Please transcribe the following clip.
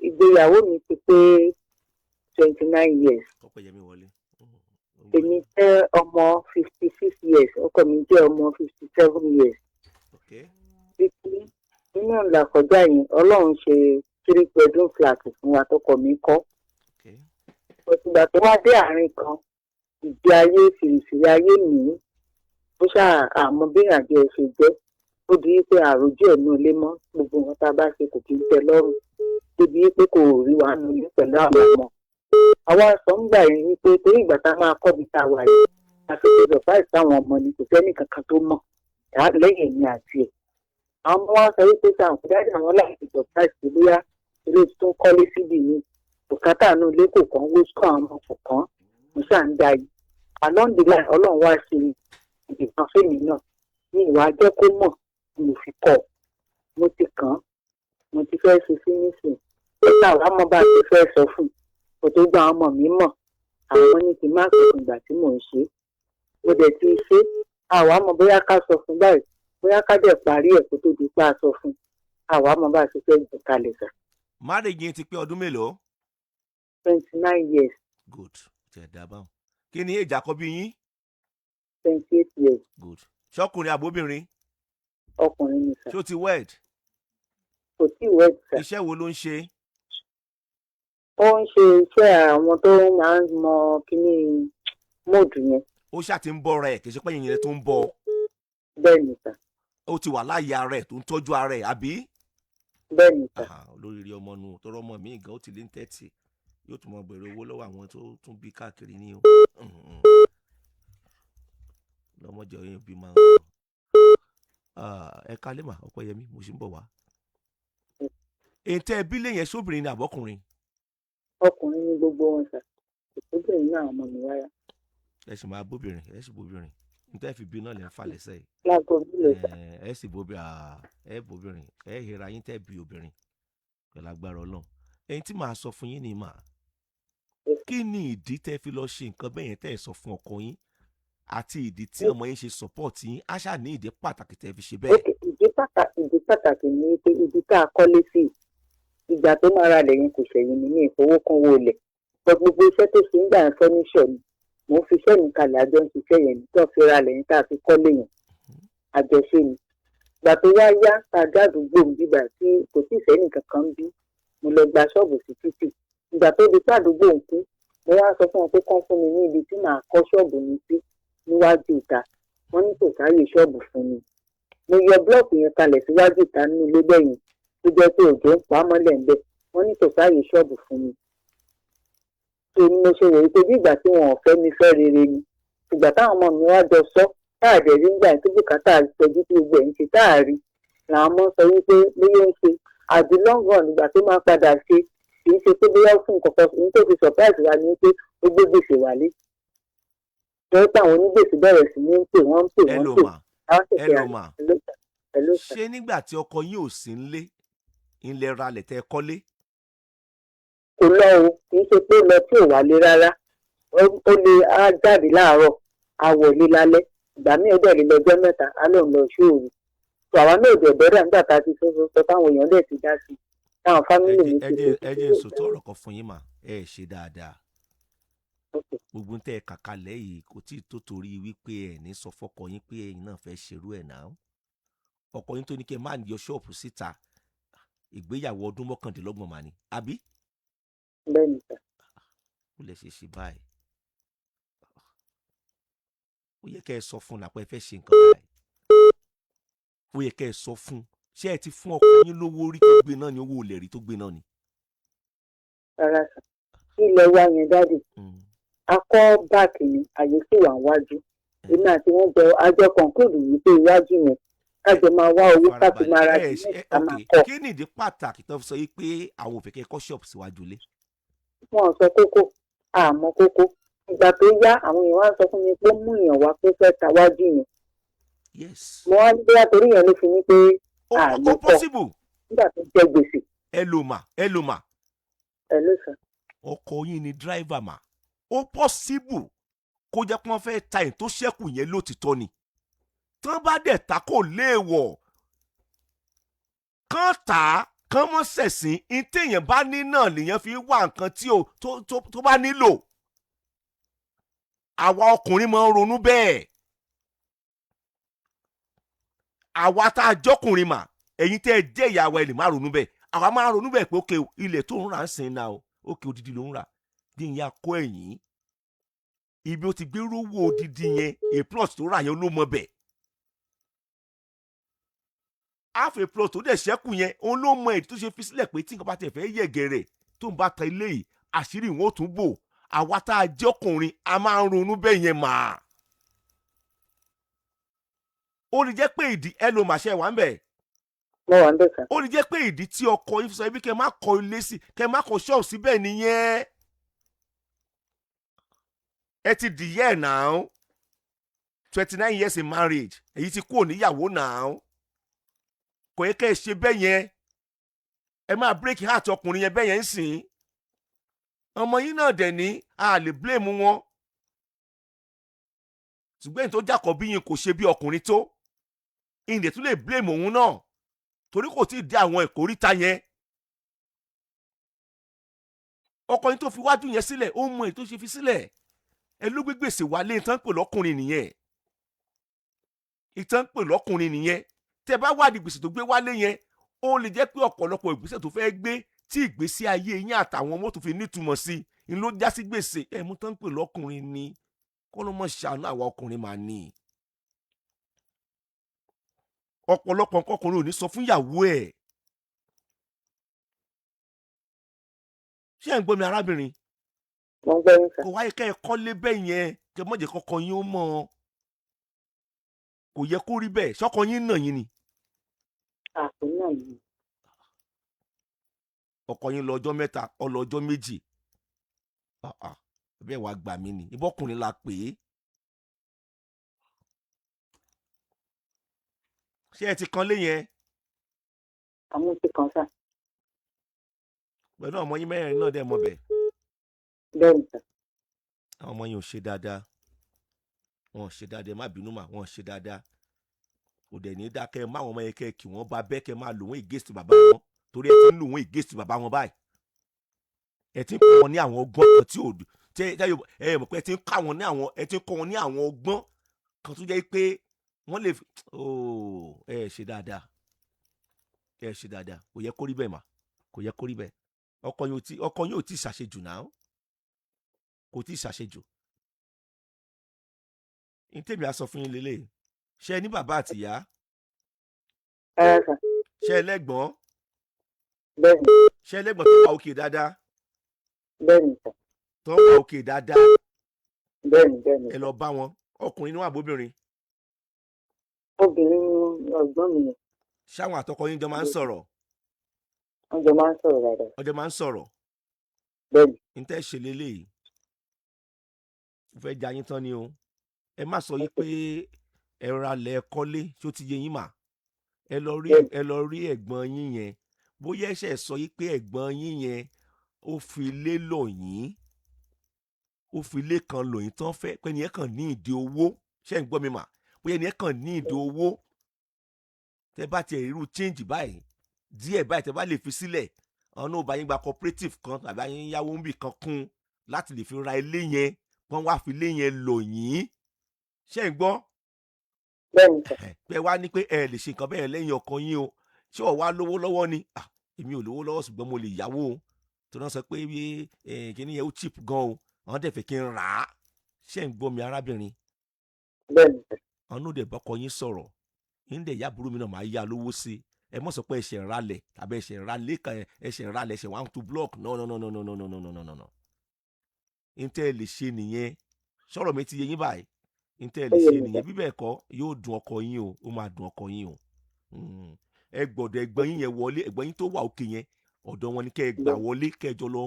Ìgbéyàwó mi ti pé 29 years. Èmi jẹ́ ọmọ 56 years. Ọkọ mi jẹ́ ọmọ 57 years. Títí nínú ìlàkọjá yìí, Ọlọ́run ṣe 3 bedroom flat fún wa tọkọ mi kọ́. Ìgbà tó wá dé àárín kan, ìgbé ayé fìrìfìrì ayé mi, ó ṣáà àmọ́ bí ìrìnàjò ẹ̀ ṣe jẹ́. Ó di pé àròjù ẹ̀ náà lé mọ́ gbogbo nǹkan tá a bá ṣe kò kí ń tẹ́ lọ́rùn. Débi pé kò rí wa nílé pẹ̀lú àwọn ọmọ. Àwa sọ ń gbà yín wípé torí ìgbà tá a máa kọ́ bí tá a wà yìí, a fi ṣe surprise táwọn ọmọ ni kò sẹ́ni kankan tó mọ̀ lẹ́yìn èmi àti ẹ̀. Àwọn ọmọ wa sọ wípé táwọn kò dájú àwọn láti surprise tó bóyá eré tó ń kọ́lé síbi ní bùkátà náà ilé kò kàn wó sọ àwọn ọmọ kò kàn mo ṣáà ń da yìí. Along the line Ọlọ́run wá ṣe ìdìkan fèmí náà ní ìwà jẹ́ kó mọ̀ mo fi kọ́ mo ti kàn án mo ti fẹ́ ṣe sí nísìnyí. Ó táwọn ọmọ bá ti fẹ́ sọ fún un kò tó gba ọmọ mi mọ̀ àwọn ní kí n má sọ fún ìgbà tí mò ń ṣe mo dẹ̀ ti ṣe àwọn àmọ́ bóyá ká sọ fún báyìí bóyá ká dẹ̀ parí ẹ̀ kó tó di pa sọ fún àwọn àmọ́ bá ti fẹ́ gbé kalẹ̀ sà. Marriage yẹn ti pé ọdún mélòó? 29 years. Good. Tẹ̀ dábàá. Kí ni èjì àkọ́bí yín? 28 years. Good. Ṣọkùnrin àbóbìnrin? Ọkùnrin ni sà. Ṣó ti wed? Kò tí wed sà. Iṣẹ́ wo ló ń ṣe? Ó ń ṣe iṣẹ́ àwọn tó máa ń mọ kíní móòdù yẹn. Ó ṣáà ti ń bọ́ rẹ̀ kì í ṣe pé yìnyín rẹ̀ tó ń bọ̀. Bẹ́ẹ̀ ni sà. Ó ti wà láyé ara ẹ̀ tó ń tọ́jú ara ẹ̀ àbí? Bẹ́ẹ̀ ni sà. Olóríire ọmọ nu tọrọ ọmọ mi gan ó ti lé ní 30 yóò tún mọ bẹ̀rẹ̀ owó lọ́wọ́ àwọn tó tún bí káàkiri ní o. Lọ́mọdé ọyàn bí máa ń lọ. Ẹ kálẹ̀ mà Ọpẹ́yẹmí mo sì ń bọ̀ wá. Èntẹ́ ẹbí lẹ́yìn sóbìnrin ni àbọ́kùnrin? Ọkùnrin ni gbogbo wọn sà. Ìpínlẹ̀ náà ọmọ mi wáyà. Ẹ sì máa bóbìnrin ẹ sì bóbìnrin níta ẹ fi bí náà lè ń falẹ̀ sẹ́yìn. Lágbo bílẹ̀ sà. Ẹ sì bóbìnrin ẹ hìra yín tẹ́ bí obìnrin pẹ̀lú agbára Ọlọ́run. Ẹ̀yin tí màá sọ fún yín ni mà kí ni ìdí tẹ́ fi lọ ṣe nǹkan bẹ́ẹ̀ yẹn tẹ́ ẹ sọ fún ọkọ yín àti ìdí tí ọmọ yín ṣe support yín á ṣáà ní ìdí pàtàkì tẹ́ fi ṣe bẹ́ẹ̀. Ìdí pàtàkì ni pé ibi tá a kọ́lé sí ìgbà tó máa ra lẹ́yìn kò ṣẹ̀yìn ní ìfowókànwó lẹ̀ gbogbo iṣẹ́ tó ṣe ń gbà ń fọ́níṣọ̀ ni mò ń fi iṣẹ́ mi kalẹ̀ àjọ ń ṣiṣẹ́ yẹn ní tó fi ra lẹ́yìn tá a fi kọ́lé yẹn àjọṣe ni. Ìgbà tó wá yá tá a dádùúgbò ń bíbà tí kò tí ì sẹ́nì kankan ń bí mo lọ gba ṣọ́ọ̀bù sí títì. Ìgbà tó di pàdúgbò ń kú mo wá sọ fún wọn pé kán fún mi ní ibi tí màá kọ́ ṣọ́ọ̀bù mi sí níwájú ìta wọ́n ní kò sáàyè ṣọ́ọ̀bù fún mi. Mo yọ búlọ́ọ̀kù yẹn kalẹ̀ síwájú ìta nínú ilé bẹ́yìn tó jẹ́ pé òjò ń pa á mọ́lẹ̀ ńbẹ̀ wọ́n ní kò sáàyè ṣọ́ọ̀bù fún mi. Èmi mo ṣe wòye pé bí ìgbà tí wọn ò fẹ́ mi fẹ́ rere ni ìgbà táwọn ọmọ mi wá jọ sọ táàdẹ̀ rí ńgbà tó bùkátà ìtọ́jú tí gbogbo ẹ̀ ń ṣe táàrí làwọn ọmọ sọ wípé bóyá ń ṣe àdí lọ́ngàn nígbà tó máa padà ṣe kì í ṣe pé bóyá fún nǹkan kan ní tó fi surprise wa ni pé ó gbé gbèsè wálé. Wọ́n pé àwọn onígbèsè bẹ̀rẹ̀ sí ní pè wọ́n pè. Ṣé nígbà tí ọkọ yín ò sí ńlé ilẹ̀ ralẹ̀ tẹ́ kọ́lé? Kò lọ o kì í ṣe pé lọ tí ò wálé rárá ó lè á jáde láàárọ̀ á wọlé lálẹ́ ìgbà míì ó dẹ̀ lè lọ́jọ́ mẹ́ta á lòun lọ ṣóòru. Tó àwa náà dẹ̀ bẹ̀rẹ̀ nígbà tá a ti sọ táwọn èèyàn dẹ̀ ti dá sí i táwọn fámìlì mi ti dé. ẹ jẹ́ ìsòtọ́ ọ̀rọ̀ kan fún yín mà ẹ ṣe dáadáa. Gbogbo tẹ́ ẹ kàkalẹ̀ yìí kò tí ì tó torí wípé ẹ ní sọ fọ́kọ yín pé ẹ̀yin náà fẹ́ ṣerú ẹ̀ náà. Ọkọ yín tó ní kí ẹ má yọ ṣọ́ọ̀bù síta ìgbéyàwó ọdún 29 mà ní àbí? Bẹ́ẹ̀ni sà. Ó lè ṣe báyìí. Ó yẹ kẹ́ ẹ sọ fún un nàpẹ́ fẹ́ ṣe nǹkan báyìí. Ó yẹ kẹ́ ẹ sọ fún un ṣé ẹ ti fún ọkọ yín lówó orí tó gbé náà ni owó olè rí tó gbé náà ni. Rárá sà ilẹ̀ wa yẹn dáàdì akọ́ báàkì ni àyè sì wà wájú èmi àti wọn jọ àjọ kọ̀ǹkúrù yìí pé iwájú yẹn kájọ máa wá owó káfí máa ra sí ká máa kọ́. Kí ni ìdí pàtàkì tó fi sọ yìí pé àwọn òfin kẹ́ kọ́ ṣọ́ọ̀bù síwájú ilé? Wọ́n sọ kókó àmọ́ kókó ìgbà tó yá àwọn èèyàn wá sọ fún mi pé mú èèyàn wá pé fẹ́ ta wájú yẹn. Mo wá ní bóyá torí yẹn ló fi ní pé àmọ́ kọ́ nígbà tó jẹ gbèsè. ẹ lò mà. ẹ ló sọ. Ọkọ yín ni dírìvà mà ó pọ́síbù kó jẹ́ pé wọ́n fẹ́ ta ẹ̀ tó ṣẹ́kù yẹn lótìtọ́ ni tí wọ́n bá dẹ̀ ta kò léèwọ̀ kán tà á kán mọ́ ṣẹ̀sìn ní téèyàn bá ní náà lèèyàn fi wá nǹkan tí tó bá nílò. Àwa ọkùnrin máa ń ronú bẹ́ẹ̀. Àwa tá a jọkùnrin mà, ẹ̀yin tẹ́ ẹ jẹ́ ìyàwó ẹ lè má ronú bẹ́ẹ̀. Àwa máa ronú bẹ́ẹ̀ pé òkè ilẹ̀ tó ń rà ń sìn náà òkè odidi ló ń rà bí ìyá kó ẹ̀yìn. Ibi ó ti gbé rówó odidi yẹn A+ tó rà yẹn ló mọ bẹ́ẹ̀. Half A+ tó dẹ̀ ṣẹ́kù yẹn òun ló mọ èdè tó ṣe fi sílẹ̀ pé tí nǹkan bá tẹ̀ fẹ́ yẹ̀gẹ̀rẹ̀ tó ń bá ta ilé yìí àṣírí wọn ò tún bò. Àwa tá a jẹ́ ọkùnrin a máa ń ronú bẹ́ẹ̀ yẹn mà. Ó lè jẹ́ pé ìdí ẹ ló màṣẹ wà ń bẹ̀. Mo wà ń bẹ̀ sà. Ó lè jẹ́ pé ìdí tí ọkọ yín sọ ibi kẹ́ má kọ́ ilé sí kẹ́ má kọ́ ṣọ́ọ̀bù síbẹ̀ nìyẹn. Ẹ ti dìyẹ́ now 29 years in marriage èyí ti kúrò níyàwó now. Kò yẹ kẹ́ ẹ ṣe bẹ́ẹ̀ yẹn. Ẹ máa break heart ọkùnrin yẹn bẹ́ẹ̀ yẹn ń sìn. Ọmọ yín náà dẹ̀ ní a lè blame wọn. Ṣùgbọ́n èyí tó jákọ̀ bí yín kò ṣe bí ọkùnrin tó. Ìdè tún lè blame òun náà torí kò tí ì dé àwọn ìkóríta yẹn. Ọkọ yín tó fi wájú yẹn sílẹ̀ ó mọ èyí tó ṣe fi sílẹ̀. Ẹ ló gbé gbèsè wálé ìtàn pè lọ́kùnrin nìyẹn. Ìtàn pè lọ́kùnrin nìyẹn. Tẹ́ bá wádìí gbèsè tó gbé wálé yẹn ó lè jẹ́ pé ọ̀pọ̀lọpọ̀ ìgbésẹ̀ tó fẹ́ gbé tí ìgbésí ayé yín àtàwọn ọmọ tó fi nítumọ̀ sí i ló já sí gbèsè. Ẹ mú tán pè lọ́kùnrin ni kọ́ ló mọ̀ ṣàánú àwa ọkùnrin máa ní. Ọ̀pọ̀lọpọ̀ nǹkan ọkùnrin ò ní sọ fún ìyàwó ẹ̀. Ṣé ẹ̀ ń gbọ́ mi arábìnrin? Mo ń gbọ́ yín sà. Kò wáyé kẹ́ ẹ kọ́lé bẹ́ẹ̀ yẹn kẹ́ mọ̀jẹ̀ kọ́kọ́ yín ó mọ̀. Kò yẹ kó rí bẹ́ẹ̀ ṣọ́kọ yín nà yín ni. Àpò náà yìí. Ọkọ yín lọ ọjọ́ mẹ́ta ó lọ ọjọ́ méjì. Bẹ́ẹ̀ wá gbà mí ni ìbọ́kùnrin la pè é. Ṣé ẹ ti kan lé yẹn? Àmú ti kan sà. Pẹ̀lú ọmọ yín mẹ́rin náà dẹ̀ mọ bẹ̀. Bẹ́ẹ̀ ni sà. Àwọn ọmọ yín ò ṣe dáadáa. Wọn ò ṣe dáadáa, má bínú mà, wọn ò ṣe dáadáa. Kò dẹ̀ ní dákẹ́ má àwọn ọmọ yẹn kẹ́ kí wọ́n bá bẹ́ẹ̀ kẹ́ máa lò wọ́n against bàbá wọn torí ẹ ti ń lò wọ́n against bàbá wọn báyìí. Ẹ ti ń kọ́ wọn ní àwọn ọgbọ́n kan tí ò ẹ mọ̀ pé ẹ ti ń kọ́ wọn ní àwọn ọgbọ́n kan tó jẹ́ pé wọ́n lè ẹ ṣe dáadáa. Ẹ ṣe dáadáa. Kò yẹ kó rí bẹ́ẹ̀ mà. Kò yẹ kó rí bẹ́ẹ̀. Ọkọ yín ò tí ì ṣàṣejù náà. Kò tí ì ṣàṣejù. Ní tèmi á sọ fún yín lélẹ̀. Ṣé ẹ ní bàbá àti ìyá? Ẹ sà. Ṣé ẹ lẹ́gbọ̀n? Bẹ́ẹ̀ ni. Ṣé ẹ lẹ́gbọ̀n tó wà òkè dáadáa? Bẹ́ẹ̀ ni sà. Tó wà òkè dáadáa? Bẹ́ẹ̀ ni bẹ́ẹ̀ ni. Ẹ lọ bá wọn. Ọkùnrin ni wọ́n àbóbìnrin? Obìnrin ni ọ̀gbọ́n mi yẹn. Ṣáwọn àtọkọ yín jọ máa ń sọ̀rọ̀? Wọ́n jọ máa ń sọ̀rọ̀ dáadáa. Wọ́n jọ máa ń sọ̀rọ̀? Bẹ́ẹ̀ ni. Ní tẹ́ ṣe lélẹ́yìí. Mo fẹ́ ja yín tán ni o. Ẹ má sọ yí pé ẹ ralẹ̀ kọ́lé tí ó ti yé yín mà. Ẹ lọ rí ẹ̀gbọ́n yín yẹn. Bóyá ẹ ṣe sọ yí pé ẹ̀gbọ́n yín yẹn ó fi ilé lọ̀ yín. Ó fi ilé kan lọ̀ yín tán fẹ́ pé ẹni ẹ kàn ní ìdí owó. Ṣé ń gbọ́ mi mà? Bóyá ẹni ẹ kàn ní ìdí owó. Tẹ́ bá ti irú change báyìí díẹ̀ báyìí tẹ́ bá lè fi sílẹ̀ ọ̀nà ò bá yín gba cooperative kan tàbí ayé yáwó ń bì kan kún láti lè fi ra ilé yẹn wọ́n wá fi ilé yẹn lọ̀ yín. Ṣé ń gbọ́? Bẹ́ẹ̀ni sà. Pé wá ní pé ẹ lè ṣe nǹkan bẹ́ẹ̀ lẹ́yìn ọkọ yín o. Ṣé o wá lówó lọ́wọ́ ni? Èmi ò lówó lọ́wọ́ ṣùgbọ́n mo lè yáwó o. Tí wọ́n sọ pé kíní yẹn ó cheap gan o. Àwọn dẹ̀ fẹ́ kí n rà á. Ṣé ń gbọ́ mi arábìnrin? Bẹ́ẹ̀ni sà. Àwọn òde bọ́kọ yín sọ̀rọ̀. Yín dẹ̀ yá burú mi náà máa yá lówó sí. Ẹ mọ̀ sọ pé ẹ̀ṣẹ̀ ń ralẹ̀ tàbí ẹ̀ṣẹ̀ ń ralẹ̀ kan ẹ̀ṣẹ̀ ń ralẹ̀ ẹ̀ṣẹ̀ 1 2 block no. Ntẹ́ ẹ lè ṣe nìyẹn. Sọ̀rọ̀ mi ti yé yín báyìí. Ntẹ́ ẹ lè ṣe nìyẹn bí bẹ́ẹ̀ kọ́ yóò dùn ọkọ yín o ó máa dùn ọkọ yín o. Ẹ gbọ́dọ̀ ẹ̀gbọ́n yín yẹn wọlé ẹ̀gbọ́n yín tó wà òkè yẹn ọ̀dọ̀ wọn ni kẹ́ ẹ gbà wọlé kẹ́ ẹ jọ lọ